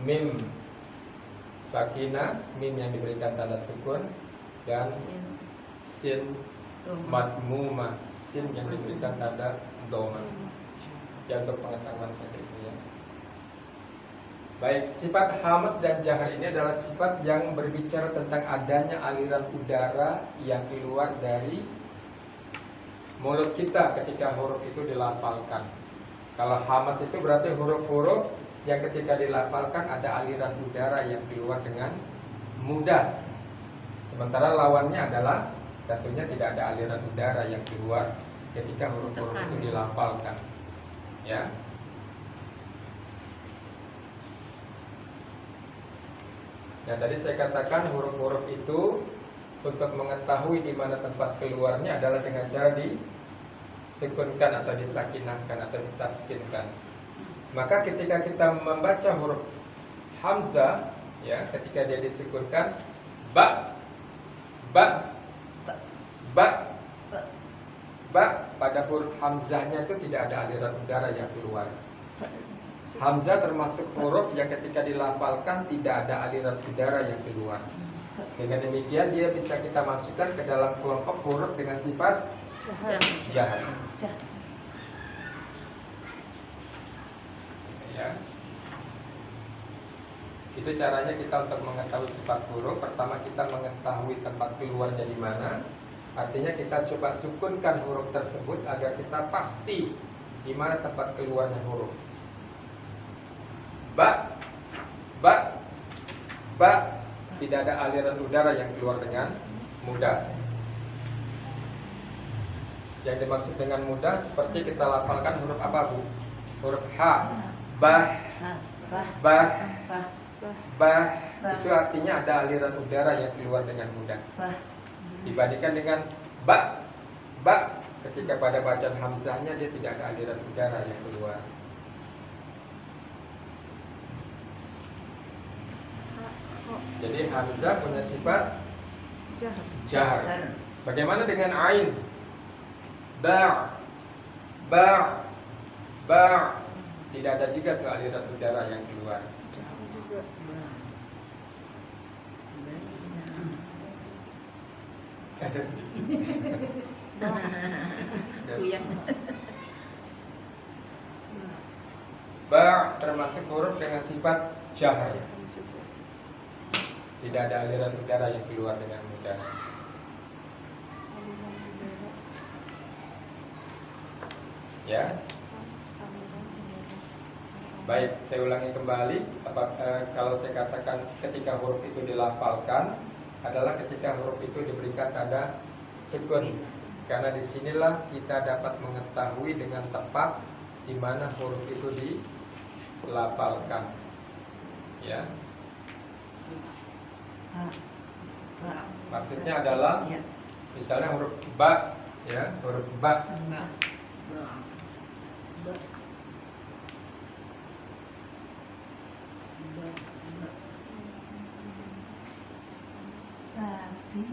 mim sakinah, mim yang diberikan tanda sukun, dan sin madmumah, sin yang diberikan tanda doma. Ya, untuk pengetahuan saja itu ya. Baik, sifat hamas dan jahar ini adalah sifat yang berbicara tentang adanya aliran udara yang keluar dari mulut kita ketika huruf itu dilafalkan. Kalau hamas itu berarti huruf-huruf yang ketika dilafalkan ada aliran udara yang keluar dengan mudah. Sementara lawannya adalah tentunya tidak ada aliran udara yang keluar ketika huruf-huruf itu dilafalkan. Ya. Nah, tadi saya katakan huruf-huruf itu untuk mengetahui di mana tempat keluarnya adalah dengan cara disekunkan atau disakinahkan atau ditaskinkan. Maka ketika kita membaca huruf hamzah, ya, ketika dia disukunkan, ba, pada huruf hamzahnya itu tidak ada aliran udara yang keluar. Hamzah termasuk huruf yang ketika dilafalkan tidak ada aliran udara yang keluar. Dengan demikian dia bisa kita masukkan ke dalam kelompok huruf dengan sifat jahar. Ya. Itu caranya kita untuk mengetahui sifat huruf. Pertama kita mengetahui tempat keluarnya di mana. Artinya kita coba sukunkan huruf tersebut agar kita pasti di mana tempat keluarnya huruf. Ba, tidak ada aliran udara yang keluar dengan mudah. Yang dimaksud dengan mudah seperti kita lafalkan huruf apa, Bu? Huruf H. Bah. Itu artinya ada aliran udara yang keluar dengan mudah. Dibandingkan dengan ba, ketika pada bacaan hamzahnya dia tidak ada aliran udara yang keluar. Jadi hamzah punya sifat jahar. Bagaimana dengan ain? Ba. Tidak ada juga tuh aliran udara yang keluar. Ada Ba termasuk huruf dengan sifat jahar. Tidak ada aliran udara yang keluar dengan mudah. Ya. Baik, saya ulangi kembali. Kalau saya katakan ketika huruf itu dilafalkan adalah ketika huruf itu diberikan tanda sukun. Karena disinilah kita dapat mengetahui dengan tepat di mana huruf itu dilafalkan. Ya. Maksudnya adalah misalnya huruf ba, ya, huruf ba.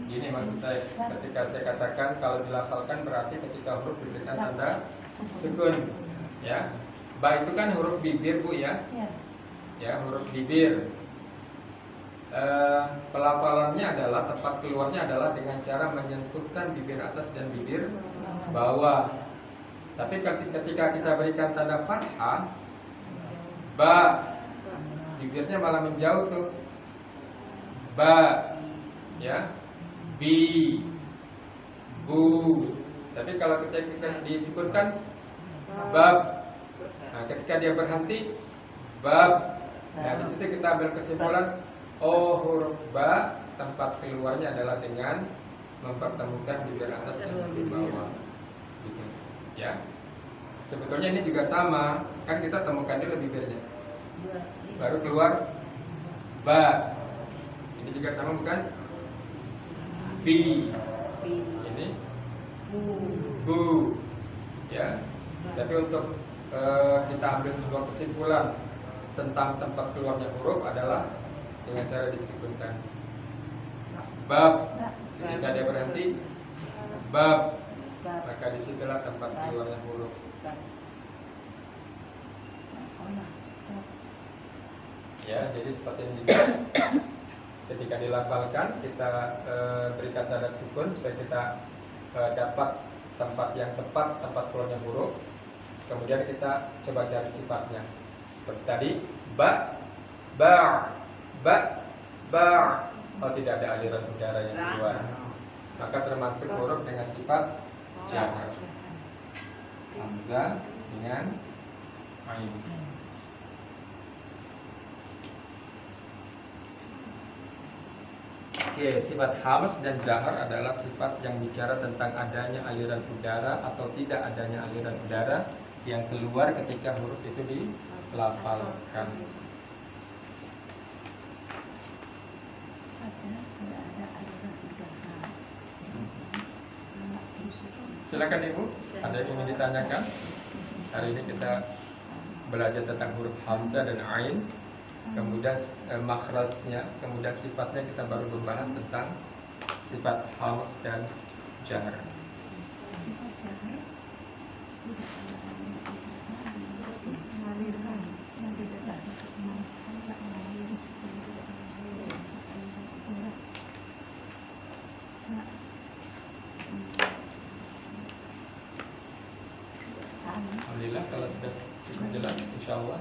Gini maksud saya, ketika saya katakan kalau dilafalkan berarti ketika huruf diberikan tanda sukun, ya. Ba itu kan huruf bibir, Bu, ya. Ya, huruf bibir. Pelafalannya adalah tempat keluarnya adalah dengan cara menyentuhkan bibir atas dan bibir bawah. Tapi ketika kita berikan tanda fathah, ba, bibirnya malah menjauh tuh. Ba, ya, bi, bu. Tapi kalau kita disukunkan, bab. Nah, ketika dia berhenti, bab. Nah, di situ kita ambil kesimpulan, oh, huruf ba tempat keluarnya adalah dengan mempertemukan bibir atas dan bibir bawah. Gitu. Ya. Sebetulnya ini juga sama, kan kita temukan dulu bibirnya. Baru keluar ba. Ini juga sama bukan? Bi. Ini bu. Ya. Tapi untuk kita ambil sebuah kesimpulan tentang tempat keluarnya huruf adalah dengan cara disukunkan. Bab, ketika dia berhenti, bab, maka disitulah tempat keluarnya huruf. Ya, jadi seperti ini juga. Ketika dilafalkan kita berikan tanda sukun supaya kita dapat tempat yang tepat, tempat keluarnya huruf. Kemudian kita coba cari sifatnya. Seperti tadi, ba, ba. Oh, tidak ada aliran udara yang keluar. Maka termasuk huruf dengan sifat jahar. Hamzah dengan ain. Oke, sifat hams dan jahar adalah sifat yang bicara tentang adanya aliran udara atau tidak adanya aliran udara yang keluar ketika huruf itu dilafalkan. Silakan Ibu, ada yang ingin ditanyakan? Hari ini kita belajar tentang huruf hamzah dan ain, kemudian makhrajnya, kemudian sifatnya kita baru membahas tentang sifat hams dan jahar. Sifat jahar Alhamdulillah kalau sudah cukup jelas, insya Allah.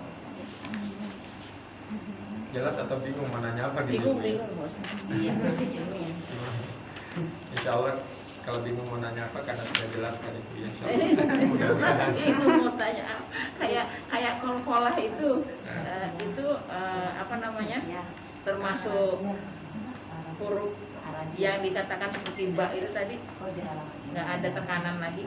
Jelas atau bingung menanya apa gitu? Bingung. Iya. Insya Allah kalau bingung mau nanya apa karena sudah jelas kan Ibu ya, insya Allah. Mudah-mudahan. Ibu mau tanya kayak kolkolah itu apa namanya? Termasuk huruf yang dikatakan seperti ba itu tadi nggak ada tekanan lagi.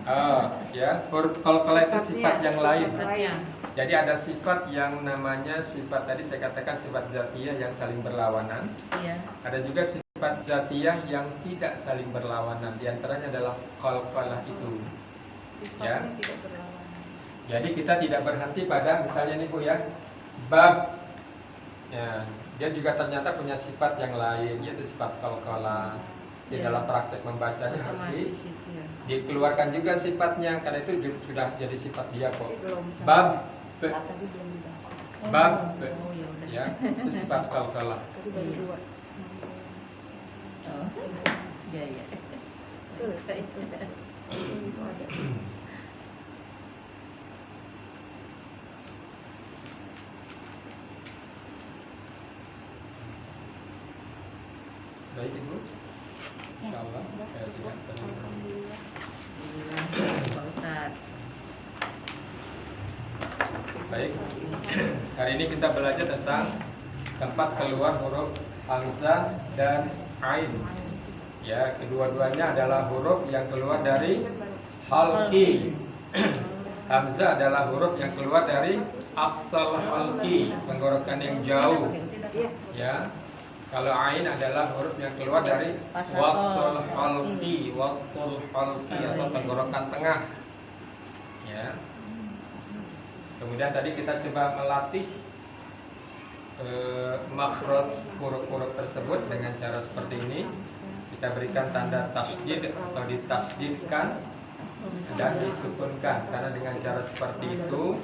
Oh ya, kalau itu sifat yang lain. Sifatnya. Jadi ada sifat yang namanya sifat tadi saya katakan sifat zatiyah yang saling berlawanan. Iya. Ada juga sifat zatiyah yang tidak saling berlawanan. Di antaranya adalah qalqalah itu. Ya. tidak berlawanan. Jadi kita tidak berhenti pada misalnya nih Bu ya, bab. Ya, dia juga ternyata punya sifat yang lain yaitu sifat qalqalah. Di Ya. dalam praktek membacanya harus Otomatis itu ya. dikeluarkan juga sifatnya karena itu sudah jadi sifat dia kok. Belum. Bab, Tadi belum dibahas. bab, Oh, ya udah. ya itu sifat qalqalah. Tadi baru Iya. 2. Oh. Iya, iya. Itu ada. Baik Ibu, insya Allah saya tidak terlalu. Alhamdulillah. Pak Ustadz. Baik, hari ini kita belajar tentang tempat keluar huruf hamzah dan ain. Ya, kedua-duanya adalah huruf yang keluar dari halqi. Hamzah adalah huruf yang keluar dari aksal halqi, tenggorokan yang jauh. Ya. Kalau ain adalah huruf yang keluar dari wastul halqi, atau tenggorokan tengah. Ya. Kemudian tadi kita coba melatih makhraj huruf-huruf tersebut dengan cara seperti ini. Kita berikan tanda tasydid atau ditasydidkan dan disukunkan. Karena dengan cara seperti itu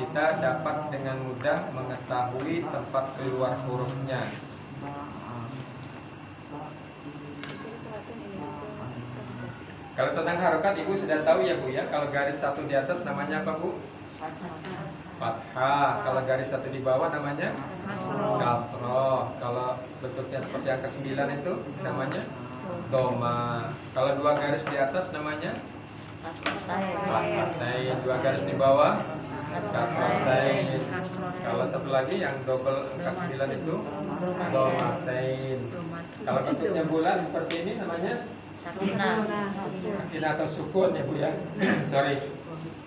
kita dapat dengan mudah mengetahui tempat keluar hurufnya. Kalau tentang harokat Ibu sudah tahu ya Bu ya. Kalau garis satu di atas namanya apa Bu? Fathah. Kalau garis satu di bawah namanya kasroh. Kalau bentuknya seperti angka 9 itu namanya doma. Kalau dua garis di atas namanya fathatain. Dua garis di bawah kasrotain. Kalau satu lagi yang double angka 9 itu domatain. Kalau bentuknya bulat seperti ini namanya Sakinah. sakinah atau sukun ya Bu ya. Sorry.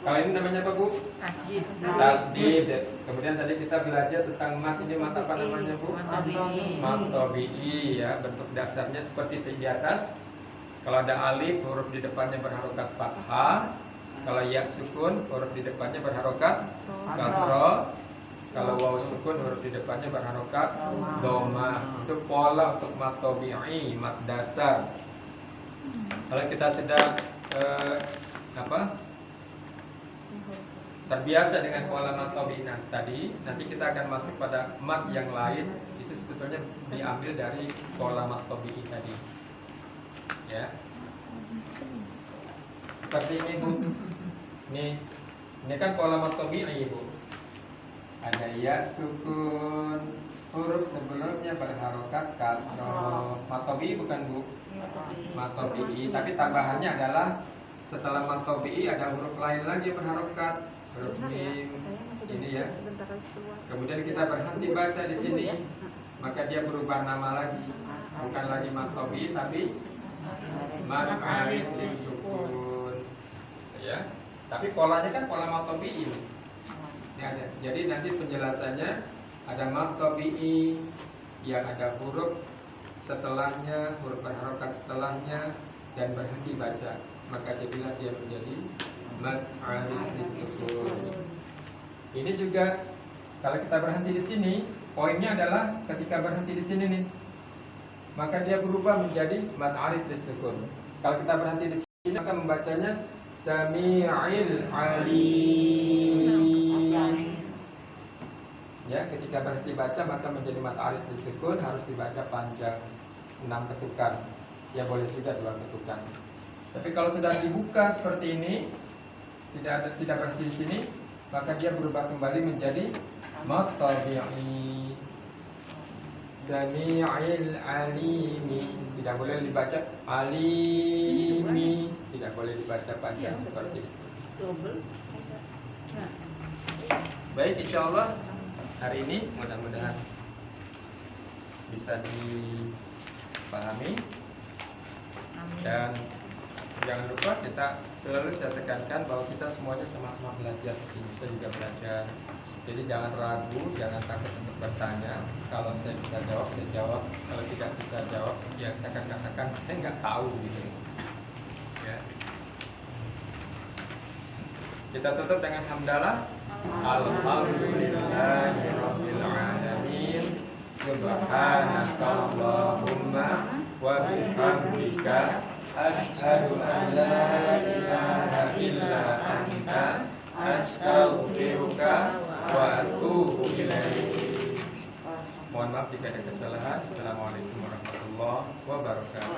Kalau ini namanya apa Bu? Tasjid. Tasdid. Kemudian tadi kita belajar tentang mat. Ini mat apa namanya Bu? Mat tabi'i. Mat tabi'i ya. Bentuk dasarnya seperti di atas. Kalau ada alif, huruf di depannya berharokat fathah. Kalau ya sukun, huruf di depannya berharokat kasroh. Kalau waw sukun, huruf di depannya berharokat doma. Itu pola untuk mat tabi'i, mat dasar. Kalau kita sudah terbiasa dengan pola mat tabi'i tadi, nanti kita akan masuk pada mat yang lain. Itu sebetulnya diambil dari pola mat tabi'i tadi. Ya. Seperti ini Bu. Ini kan pola mat tabi'i Bu. Ada ya sukun, huruf sebelumnya berharokat kasroh. Mat tabi'i bukan Bu? Mat tabi'i, tapi tambahannya adalah setelah mat tabi'i ada huruf lain lagi berharokat. Huruf mim ini ya. Kemudian kita berhenti baca di sini, maka dia berubah nama lagi. Bukan lagi mat tabi'i tapi mat arid lisukun. Ya. Tapi polanya kan pola mat tabi'i. Ini ada. Jadi nanti penjelasannya ada mat tabi'i yang ada huruf setelahnya, huruf berharokat setelahnya dan berhenti baca. Maka jadilah dia menjadi mat arid lisukun. Ini juga kalau kita berhenti di sini, poinnya adalah ketika berhenti di sini nih, maka dia berubah menjadi mat arid lisukun. Kalau kita berhenti di sini akan membacanya Sami'il alim. Ya, ketika berhenti baca maka menjadi mat arid lisukun, harus dibaca panjang 6 ketukan. Ya boleh juga 2 ketukan. Tapi kalau sudah dibuka seperti ini, tidak berhenti di sini, maka dia berubah kembali menjadi mat tabi'i. Sami'il alimi, tidak boleh dibaca alimi, tidak boleh dibaca panjang seperti itu. Baik, insyaallah hari ini mudah-mudahan bisa dipahami. Dan jangan lupa kita selalu saya tekankan bahwa kita semuanya sama-sama belajar di sini. Saya juga belajar. Jadi jangan ragu, jangan takut untuk bertanya. Kalau saya bisa jawab, saya jawab. Kalau tidak bisa jawab, ya saya akan katakan saya nggak tahu gitu. Ya. Kita tutup dengan hamdalah. Alhamdulillahirabbil alamin. Subhanakallahumma wa bihamdika asyhadu an la ilaha illa anta astaghfiruka wa atubu ilaik. Mohon maaf jika ada kesalahan. Assalamualaikum warahmatullahi wabarakatuh.